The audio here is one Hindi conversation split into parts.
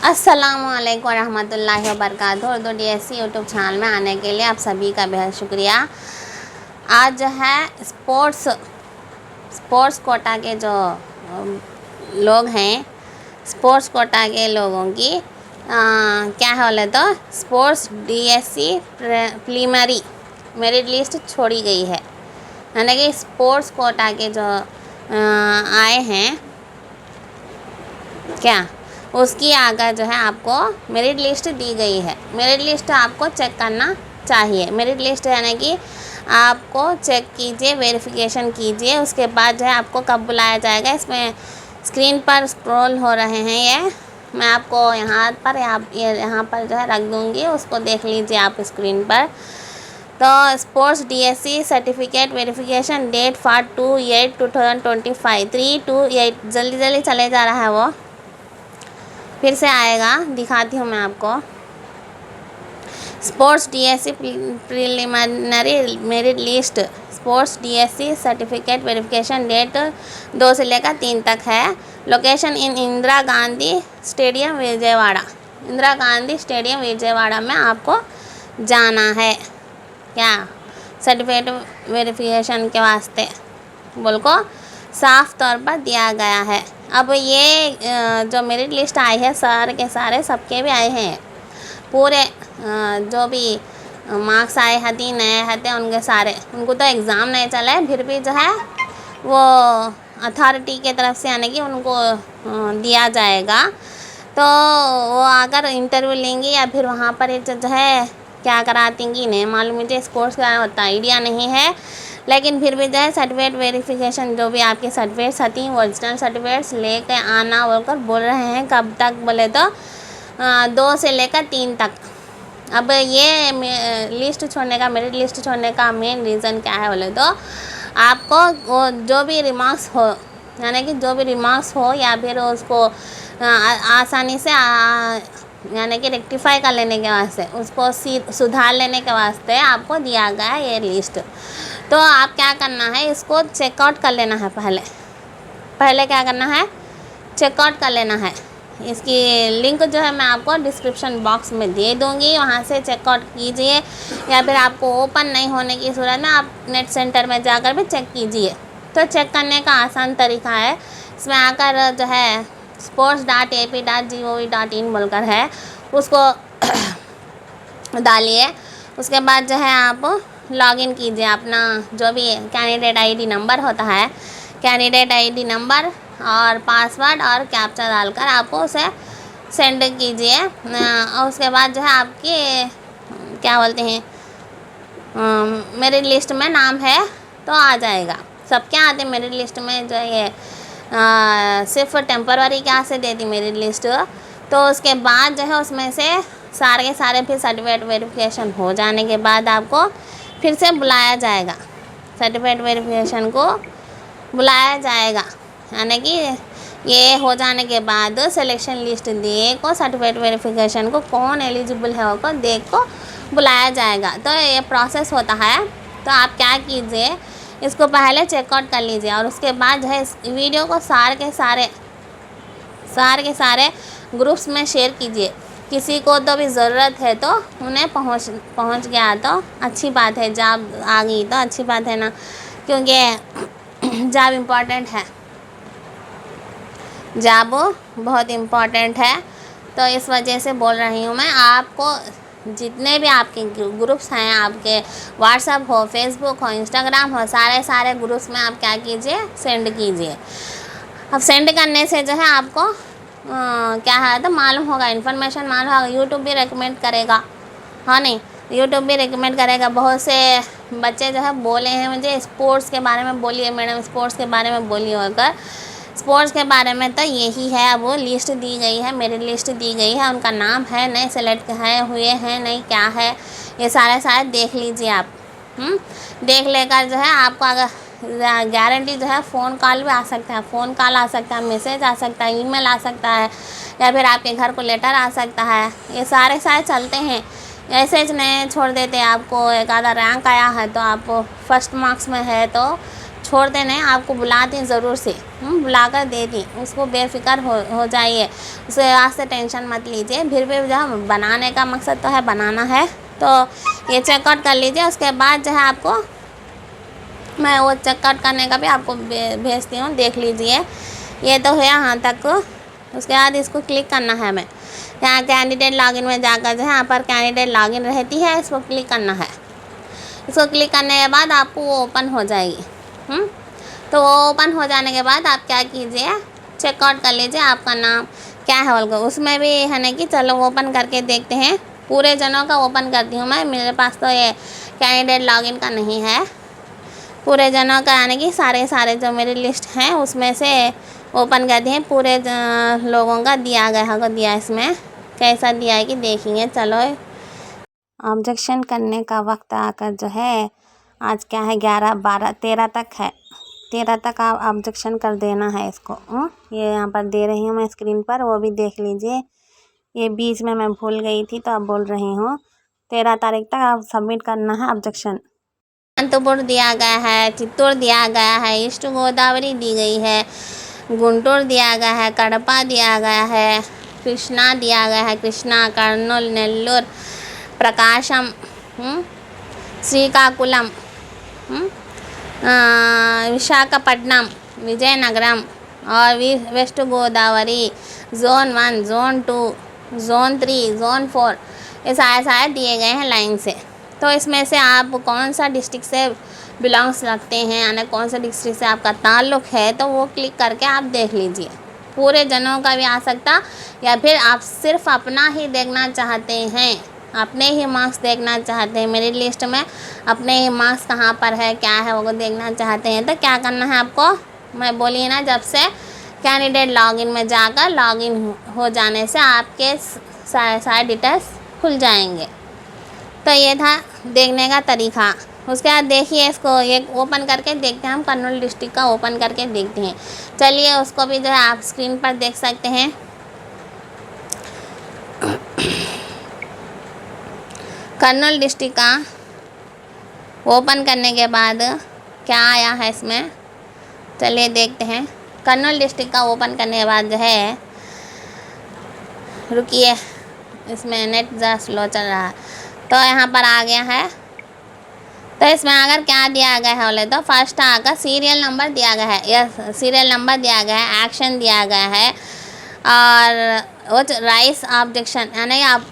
अस्सलामुअलैकुम वरहमतुल्लाहि वबरकातुहू। उर्दू DSC यूट्यूब चैनल में आने के लिए आप सभी का बेहद शुक्रिया। आज जो है स्पोर्ट्स कोटा के जो लोग हैं, स्पोर्ट्स कोटा के लोगों की क्या है बोले तो sports DSC preliminary merit list छोड़ी गई है। यानी कि स्पोर्ट्स कोटा के जो आए हैं क्या उसकी आगे जो है आपको मेरिट लिस्ट दी गई है। मेरिट लिस्ट आपको चेक करना चाहिए। मेरिट लिस्ट यानी कि आपको चेक कीजिए, वेरिफिकेशन कीजिए, उसके बाद जो है आपको कब बुलाया जाएगा। इसमें स्क्रीन पर स्क्रॉल हो रहे हैं, ये मैं आपको यहाँ पर जो है रख दूँगी, उसको देख लीजिए आप स्क्रीन पर। तो sports DSC certificate verification date for 2/8/2025 3/2/8 जल्दी चले जा रहा है, वो फिर से आएगा, दिखाती हूँ मैं आपको। Sports DSC preliminary merit list, sports DSC certificate verification date 2 से लेकर 3 तक है। Location in Indira Gandhi stadium Vijayawada. Indira Gandhi stadium Vijayawada में आपको जाना है क्या सर्टिफिकेट वेरिफिकेशन के वास्ते बोल को साफ तौर पर दिया गया है। अब ये जो मेरिट लिस्ट आई है सारे के सारे सबके भी आए हैं, पूरे जो भी मार्क्स आए हती नए हते उनके सारे, उनको तो एग्ज़ाम नहीं चला है, फिर भी जो है वो अथॉरिटी के तरफ से यानी कि उनको दिया जाएगा। तो वो अगर इंटरव्यू लेंगे या फिर वहाँ पर जो है क्या कराती नहीं मालूम, मुझे स्पोर्ट्स का होता आइडिया नहीं है, लेकिन फिर भी जो है सर्टिफिकेट वेरिफिकेशन जो भी आपके सर्टिफिकेट्स आती हैं ओरिजिनल सर्टिफिकेट्स लेके आना बोलकर बोल रहे हैं। कब तक बोले तो 2 से लेकर 3 तक। अब ये लिस्ट छोड़ने का, मेरिट लिस्ट छोड़ने का मेन रीज़न क्या है बोले तो आपको वो जो भी रिमार्क्स हो, यानी कि जो भी रिमार्क्स हो या फिर उसको आसानी से यानी कि रेक्टिफाई कर लेने के वास्ते, उसको सुधार लेने के वास्ते आपको दिया गया है ये लिस्ट। तो आप क्या करना है, इसको चेकआउट कर लेना है। पहले क्या करना है, चेकआउट कर लेना है। इसकी लिंक जो है मैं आपको डिस्क्रिप्शन बॉक्स में दे दूँगी, वहाँ से चेकआउट कीजिए, या फिर आपको ओपन नहीं होने की सूरत में आप नेट सेंटर में जाकर भी चेक कीजिए। तो चेक करने का आसान तरीका है, इसमें आकर जो है sports.ap.gov.in बोलकर है, उसको डालिए। उसके बाद जो है आप लॉगिन कीजिए, अपना जो भी कैंडिडेट ID नंबर होता है, कैंडिडेट ID नंबर और पासवर्ड और कैप्चा डालकर आपको उसे सेंड कीजिए। और उसके बाद जो है आपकी क्या बोलते हैं मेरिट लिस्ट में नाम है तो आ जाएगा। सबके आते हैं मेरिट लिस्ट में, जो ये सिर्फ टेम्पररी क्या से देती मेरिट लिस्ट। तो उसके बाद जो है उसमें से सारे के सारे फिर सर्टिफिकेट वेरिफिकेशन हो जाने के बाद आपको फिर से बुलाया जाएगा, सर्टिफिकेट वेरिफिकेशन को बुलाया जाएगा। यानी कि ये हो जाने के बाद सिलेक्शन लिस्ट देख को सर्टिफिकेट वेरिफिकेशन को कौन एलिजिबल है वो देख को बुलाया जाएगा। तो ये प्रोसेस होता है। तो आप क्या कीजिए, इसको पहले चेकआउट कर लीजिए और उसके बाद जो है इस वीडियो को सारे के सारे ग्रुप्स में शेयर कीजिए। किसी को तो भी ज़रूरत है तो उन्हें पहुंच गया तो अच्छी बात है, जॉब आ गई तो अच्छी बात है ना, क्योंकि जॉब इम्पॉर्टेंट है, जॉब बहुत इम्पॉर्टेंट है। तो इस वजह से बोल रही हूँ मैं आपको, जितने भी आपके ग्रुप्स हैं, आपके व्हाट्सएप हो, फेसबुक हो, इंस्टाग्राम हो, सारे ग्रुप्स में आप क्या कीजिए, सेंड कीजिए। अब सेंड करने से जो है आपको क्या है तो मालूम होगा, इन्फॉर्मेशन मालूम होगा। यूट्यूब भी रेकमेंड करेगा, हाँ नहीं, यूट्यूब भी रेकमेंड करेगा। बहुत से बच्चे जो है बोले हैं मुझे स्पोर्ट्स के बारे में बोलिए मैडम, स्पोर्ट्स के बारे में बोलिए होकर। स्पोर्ट्स के बारे में तो यही है, अब वो लिस्ट दी गई है, मेरी लिस्ट दी गई है, उनका नाम है नहीं, सेलेक्ट है हुए हैं नहीं, क्या है ये सारे देख लीजिए आप। देख लेकर जो है आपको अगर गारंटी जो है फ़ोन कॉल भी आ सकता है, फ़ोन कॉल आ सकता है, मैसेज आ सकता है, ईमेल आ सकता है, या फिर आपके घर को लेटर आ सकता है। ये सारे चलते हैं, ऐसे नहीं छोड़ देते। आपको एक आधा रैंक आया है तो आप फर्स्ट मार्क्स में है तो छोड़ते नहीं, आपको बुलाती ज़रूर से, बुलाकर देती, उसको बेफिक्र हो जाइए, उसके वास्ते टेंशन मत लीजिए। फिर भी जो है बनाने का मकसद तो है, बनाना है, तो ये चेकआउट कर लीजिए। उसके बाद जो है आपको मैं वो चेकआउट करने का भी आपको भेजती हूँ, देख लीजिए। ये तो है यहाँ तक। उसके बाद इसको क्लिक करना है हमें, यहाँ कैंडिडेट लॉगिन में जाकर जो है यहाँ पर कैंडिडेट लॉगिन रहती है, इसको क्लिक करना है। इसको क्लिक करने के बाद आपको वो ओपन हो जाएगी। तो वो ओपन हो जाने के बाद आप क्या कीजिए, चेकआउट कर लीजिए आपका नाम क्या है बोल। उसमें भी है ना कि चलो ओपन करके देखते हैं। पूरे जनों का ओपन करती हूँ मैं, मेरे पास तो ये कैंडिडेट लॉगिन का नहीं है। पूरे जनों का यानी कि सारे जो मेरी लिस्ट हैं उसमें से ओपन करती हैं। पूरे लोगों का दिया गया होगा, दिया इसमें कैसा दिया है कि देखेंगे। चलो ऑब्जेक्शन करने का वक्त आकर जो है आज क्या है 11, 12, 13 तक है। 13 तक आप ऑब्जेक्शन कर देना है इसको। ये यहाँ पर दे रही हूँ मैं स्क्रीन पर, वो भी देख लीजिए। ये बीच में मैं भूल गई थी तो अब बोल रही हूँ। 13 तारीख तक आप सबमिट करना है ऑब्जेक्शन। अनंतपुर दिया गया है, चित्तूर दिया गया है, ईस्ट गोदावरी दी गई है, गुंटूर दिया गया है, कड़पा दिया गया है, कृष्णा दिया गया है, कृष्णा, कर्नूल, नेल्लूर, प्रकाशम, श्रीकाकुलम, विशाखापट्टनम, विजयनगरम और west Godavari, zone 1, zone 2, zone 3, zone 4, ये सारे दिए गए हैं लाइन से। तो इसमें से आप कौन सा डिस्ट्रिक्ट से बिलोंग्स रखते हैं, यानी कौन सा डिस्ट्रिक्ट से आपका ताल्लुक़ है, तो वो क्लिक करके आप देख लीजिए। पूरे जनों का भी आ सकता, या फिर आप सिर्फ अपना ही देखना चाहते हैं, अपने ही मार्क्स देखना चाहते हैं। मेरी लिस्ट में अपने ही मार्क्स कहाँ पर है, क्या है, वो देखना चाहते हैं, तो क्या करना है आपको, मैं बोली ना, जब से कैंडिडेट लॉगिन में जाकर लॉगिन हो जाने से आपके सारे डिटेल्स खुल जाएंगे। तो ये था देखने का तरीका। उसके बाद देखिए इसको एक ओपन करके देखते हैं, हम कर्नूल डिस्ट्रिक्ट का ओपन करके देखते हैं। चलिए उसको भी जो है आप स्क्रीन पर देख सकते हैं। कर्नूल डिस्ट्रिक्ट का ओपन करने के बाद क्या आया है इसमें, चलिए देखते हैं। कर्नूल डिस्ट्रिक्ट का ओपन करने के बाद जो है, रुकिए इसमें नेट ज़रा स्लो चल रहा है, तो यहाँ पर आ गया है। तो इसमें अगर क्या दिया गया है बोले तो फर्स्ट आकर सीरियल नंबर दिया गया है, यस सीरियल नंबर दिया गया है, एक्शन दिया गया है, और वो राइस ऑब्जेक्शन, यानी आप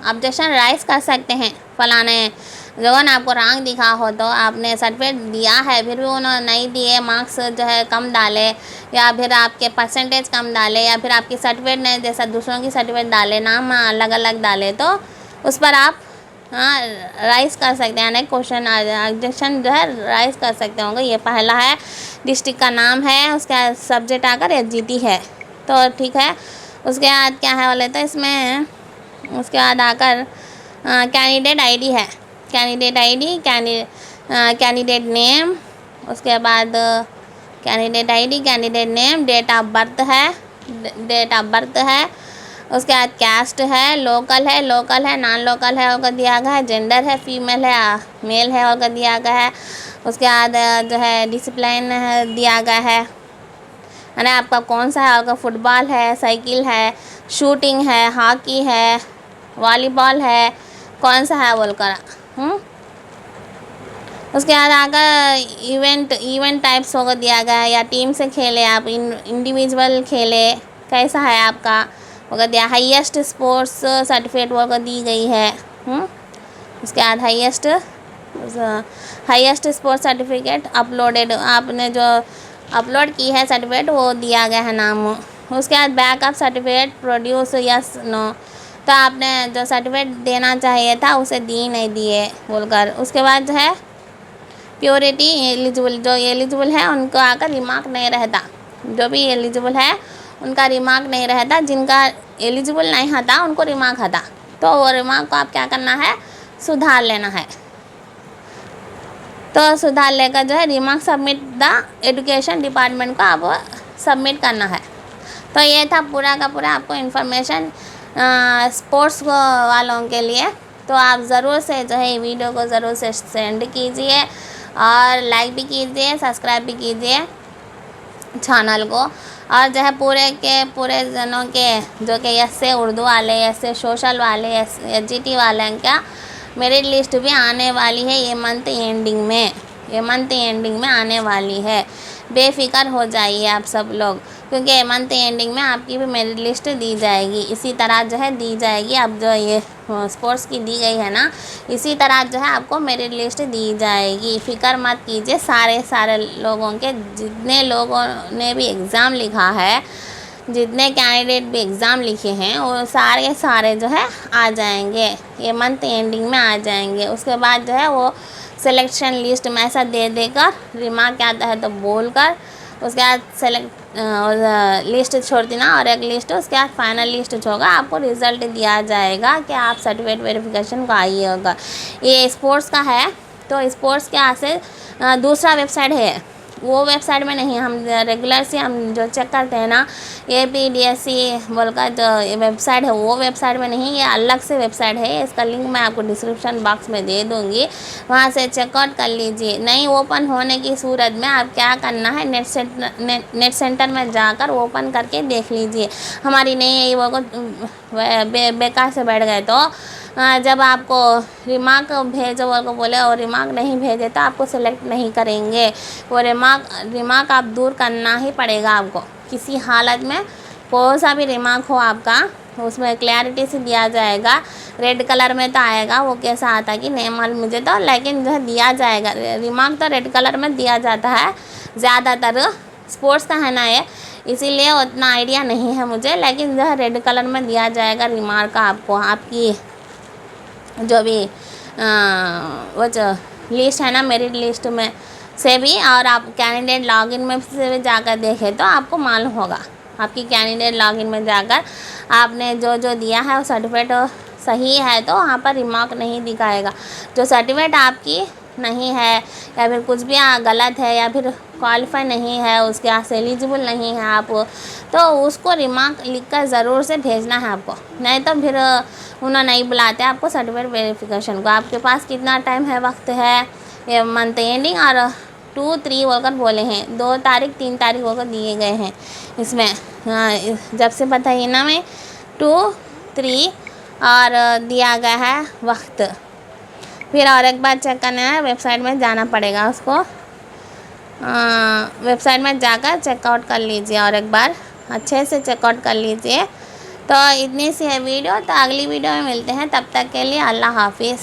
ऑब्जेक्शन राइस कर सकते हैं। फलाने जो ना आपको रैंक दिखा हो तो आपने सर्टिफिकेट दिया है, फिर भी उन्होंने नहीं दिए, मार्क्स जो है कम डाले, या फिर आपके परसेंटेज कम डाले, या फिर आपकी सर्टिफिकेट ने जैसा दूसरों की सर्टिफिकेट डाले, नाम अलग अलग डाले, तो उस पर आप राइस कर सकते हैं, यानी क्वेश्चन ऑब्जेक्शन जो है राइस कर सकते होंगे। ये पहला है, डिस्ट्रिक्ट का नाम है, उसका सब्जेक्ट आकर एसजीटी है, तो ठीक है। उसके बाद क्या है बोले तो इसमें उसके बाद आकर कैंडिडेट आईडी है, कैंडिडेट आईडी, कैंडिडेट नेम, उसके बाद candidate ID, candidate name, date of birth है, डेट ऑफ बर्थ है, उसके बाद कैस्ट है, लोकल है, नॉन लोकल है और दिया गया है, जेंडर है, फीमेल है, मेल है और दिया गया है। उसके बाद जो है डिसिप्लिन दिया गया है, यानी आपका कौन सा है, आपका फुटबॉल है, साइकिल है, शूटिंग है, हॉकी है, वॉलीबॉल है, कौन सा है बोलकर। उसके बाद आकर इवेंट टाइप्स होगा दिया गया है, या टीम से खेले आप, इंडिविजुअल खेले, कैसा है आपका होगा दिया। हाईएस्ट स्पोर्ट्स सर्टिफिकेट वो दी गई है। उसके बाद हाईएस्ट स्पोर्ट्स सर्टिफिकेट अपलोडेड, आपने जो अपलोड की है सर्टिफिकेट वो दिया गया है नाम। उसके बाद backup certificate produce yes no, तो आपने जो सर्टिफिकेट देना चाहिए था उसे दी नहीं दिए बोलकर। उसके बाद जो है प्योरिटी एलिजिबल, जो एलिजिबल है उनको आकर रिमार्क नहीं रहता, जो भी एलिजिबल है उनका रिमार्क नहीं रहता, जिनका एलिजिबल नहीं आता उनको रिमार्क आता। तो वो रिमार्क को आप क्या करना है, सुधार लेना है। तो सुधार लेकर जो है remark submit the education department को आप सबमिट करना है। तो ये था पूरा का पूरा आपको इन्फॉर्मेशन स्पोर्ट्स वालों के लिए। तो आप ज़रूर से जो है वीडियो को ज़रूर से सेंड कीजिए और लाइक भी कीजिए, सब्सक्राइब भी कीजिए चैनल को। और जो है पूरे के पूरे जनों के जो कि ऐसे उर्दू वाले, ऐसे सोशल वाले, एसजीटी वाले हैं क्या, मेरिट लिस्ट भी आने वाली है ये मंथ एंडिंग में आने वाली है। बेफिक्र हो जाइए आप सब लोग, क्योंकि मंथ एंडिंग में आपकी भी मेरिट लिस्ट दी जाएगी। इसी तरह जो है दी जाएगी, अब जो ये स्पोर्ट्स की दी गई है ना, इसी तरह जो है आपको मेरिट लिस्ट दी जाएगी। फ़िक्र मत कीजिए, सारे लोगों के, जितने लोगों ने भी एग्ज़ाम लिखा है, जितने कैंडिडेट भी एग्ज़ाम लिखे हैं, वो सारे जो है आ जाएंगे, ये मंथ एंडिंग में आ जाएंगे। उसके बाद जो है वो सिलेक्शन लिस्ट में ऐसा दे देकर, रिमार्क आता है तो बोल कर, उसके बाद लिस्ट छोड़ देना और एक लिस्ट, उसके बाद फाइनल लिस्ट होगा, आपको रिज़ल्ट दिया जाएगा कि आप सर्टिफिकेट वेरिफिकेशन को आइए होगा। ये स्पोर्ट्स का है, तो स्पोर्ट्स के यहाँ से दूसरा वेबसाइट है, वो वेबसाइट में नहीं, हम रेगुलर से हम जो चेक करते हैं ना, APDSC बोलकर जो वेबसाइट है, वो वेबसाइट में नहीं, ये अलग से वेबसाइट है। इसका लिंक मैं आपको डिस्क्रिप्शन बॉक्स में दे दूँगी, वहाँ से चेकआउट कर लीजिए। नहीं ओपन होने की सूरत में आप क्या करना है, नेट सेंटर में जाकर ओपन करके देख लीजिए। हमारी नहीं वो बेकार से बैठ गए तो जब आपको रिमार्क भेजो वो बोले और रिमार्क नहीं भेजे तो आपको सेलेक्ट नहीं करेंगे। वो रिमार्क आप दूर करना ही पड़ेगा आपको, किसी हालत में कोई सा भी रिमार्क हो आपका, उसमें क्लैरिटी से दिया जाएगा। रेड कलर में तो आएगा, वो कैसा आता है कि नहीं मालूम मुझे तो, लेकिन जो है दिया जाएगा। रिमार्क तो रेड कलर में दिया जाता है ज़्यादातर, स्पोर्ट्स का है ना ये, इसीलिए उतना आइडिया नहीं है मुझे, लेकिन जो है रेड कलर में दिया जाएगा रिमार्क आपको, आपकी जो भी वो जो लिस्ट है ना, मेरिट लिस्ट में से भी, और आप कैंडिडेट लॉगिन में से भी जाकर देखें तो आपको मालूम होगा। आपकी कैंडिडेट लॉगिन में जाकर आपने जो दिया है वो सर्टिफिकेट सही है तो वहाँ पर रिमार्क नहीं दिखाएगा। जो सर्टिफिकेट आपकी नहीं है या फिर कुछ भी गलत है या फिर क्वालिफाई नहीं है, उसके यहाँ से एलिजिबल नहीं है आप, तो उसको रिमार्क लिखकर ज़रूर से भेजना है आपको, नहीं तो फिर उन्हें नहीं बुलाते आपको सर्टिफिकेट वेरिफिकेशन को। आपके पास कितना टाइम है, वक्त है, ये मंथ एंडिंग और 2-3 बोलकर बोले हैं, 2 तारीख 3 तारीख होकर दिए गए हैं इसमें। जब से बताइए ना, मैं 2-3 और दिया गया है वक्त। फिर और एक बार चेक करना है, वेबसाइट में जाना पड़ेगा उसको, वेबसाइट में जाकर चेकआउट कर लीजिए और एक बार अच्छे से चेकआउट कर लीजिए। तो इतनी सी है वीडियो, तो अगली वीडियो में मिलते हैं, तब तक के लिए अल्लाह हाफिज़।